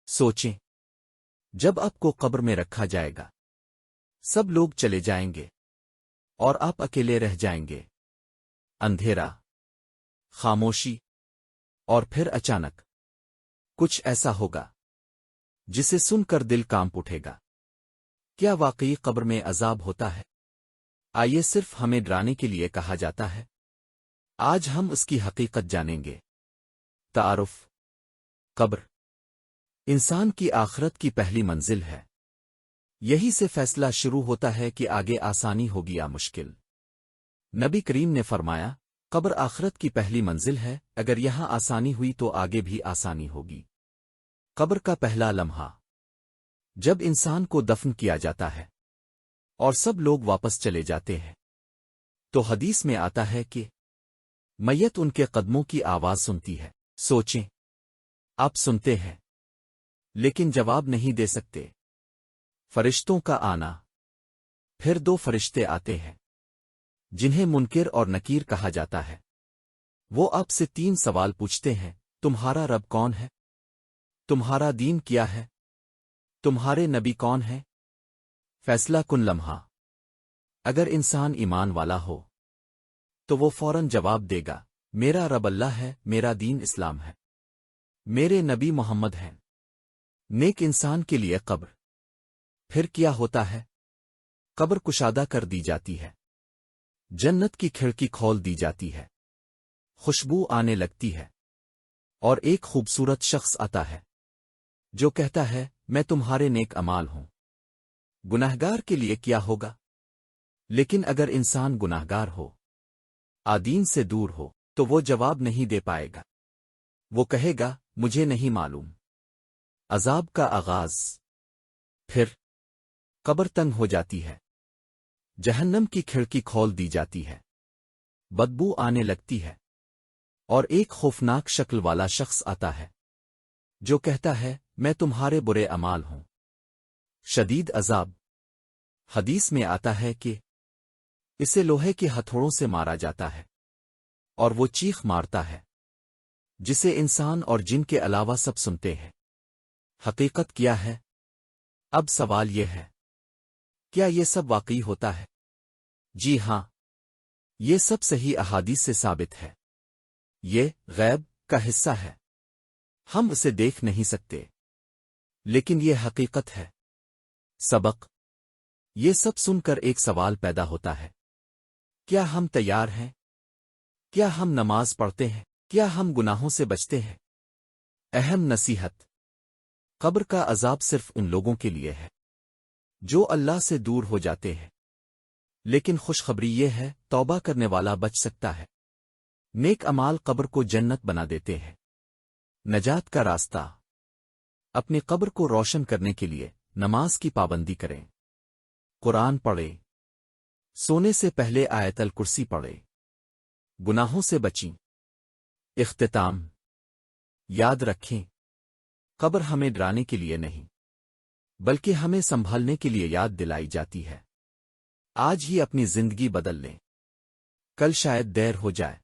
سوچیں، جب آپ کو قبر میں رکھا جائے گا، سب لوگ چلے جائیں گے اور آپ اکیلے رہ جائیں گے۔ اندھیرا، خاموشی، اور پھر اچانک کچھ ایسا ہوگا جسے سن کر دل کانپ اٹھے گا۔ کیا واقعی قبر میں عذاب ہوتا ہے؟ آئیے صرف ہمیں ڈرانے کے لیے کہا جاتا ہے؟ آج ہم اس کی حقیقت جانیں گے۔ تعارف: قبر انسان کی آخرت کی پہلی منزل ہے۔ یہی سے فیصلہ شروع ہوتا ہے کہ آگے آسانی ہوگی یا مشکل۔ نبی کریم نے فرمایا، قبر آخرت کی پہلی منزل ہے، اگر یہاں آسانی ہوئی تو آگے بھی آسانی ہوگی۔ قبر کا پہلا لمحہ، جب انسان کو دفن کیا جاتا ہے اور سب لوگ واپس چلے جاتے ہیں، تو حدیث میں آتا ہے کہ میت ان کے قدموں کی آواز سنتی ہے۔ سوچیں، آپ سنتے ہیں لیکن جواب نہیں دے سکتے۔ فرشتوں کا آنا، پھر دو فرشتے آتے ہیں جنہیں منکر اور نکیر کہا جاتا ہے۔ وہ آپ سے 3 سوال پوچھتے ہیں: تمہارا رب کون ہے؟ تمہارا دین کیا ہے؟ تمہارے نبی کون ہے؟ فیصلہ کن لمحہ۔ اگر انسان ایمان والا ہو تو وہ فوراً جواب دے گا، میرا رب اللہ ہے، میرا دین اسلام ہے، میرے نبی محمد ہیں۔ نیک انسان کے لیے قبر پھر کیا ہوتا ہے؟ قبر کشادہ کر دی جاتی ہے، جنت کی کھڑکی کھول دی جاتی ہے، خوشبو آنے لگتی ہے، اور ایک خوبصورت شخص آتا ہے جو کہتا ہے، میں تمہارے نیک اعمال ہوں۔ گناہگار کے لیے کیا ہوگا؟ لیکن اگر انسان گناہگار ہو، دین سے دور ہو، تو وہ جواب نہیں دے پائے گا۔ وہ کہے گا، مجھے نہیں معلوم۔ عذاب کا آغاز، پھر قبر تنگ ہو جاتی ہے، جہنم کی کھڑکی کھول دی جاتی ہے، بدبو آنے لگتی ہے، اور ایک خوفناک شکل والا شخص آتا ہے جو کہتا ہے، میں تمہارے برے اعمال ہوں۔ شدید عذاب، حدیث میں آتا ہے کہ اسے لوہے کے ہتھوڑوں سے مارا جاتا ہے اور وہ چیخ مارتا ہے جسے انسان اور جن کے علاوہ سب سنتے ہیں۔ حقیقت کیا ہے؟ اب سوال یہ ہے، کیا یہ سب واقعی ہوتا ہے؟ جی ہاں، یہ سب صحیح احادیث سے ثابت ہے۔ یہ غیب کا حصہ ہے، ہم اسے دیکھ نہیں سکتے، لیکن یہ حقیقت ہے۔ سبق: یہ سب سن کر ایک سوال پیدا ہوتا ہے، کیا ہم تیار ہیں؟ کیا ہم نماز پڑھتے ہیں؟ کیا ہم گناہوں سے بچتے ہیں؟ اہم نصیحت: قبر کا عذاب صرف ان لوگوں کے لیے ہے جو اللہ سے دور ہو جاتے ہیں، لیکن خوشخبری یہ ہے، توبہ کرنے والا بچ سکتا ہے۔ نیک اعمال قبر کو جنت بنا دیتے ہیں۔ نجات کا راستہ: اپنی قبر کو روشن کرنے کے لیے نماز کی پابندی کریں، قرآن پڑھیں، سونے سے پہلے آیت الکرسی پڑھیں، گناہوں سے بچیں۔ اختتام: یاد رکھیں، قبر ہمیں ڈرانے کے لیے نہیں بلکہ ہمیں سنبھالنے کے لیے یاد دلائی جاتی ہے۔ آج ہی اپنی زندگی بدل لیں، کل شاید دیر ہو جائے۔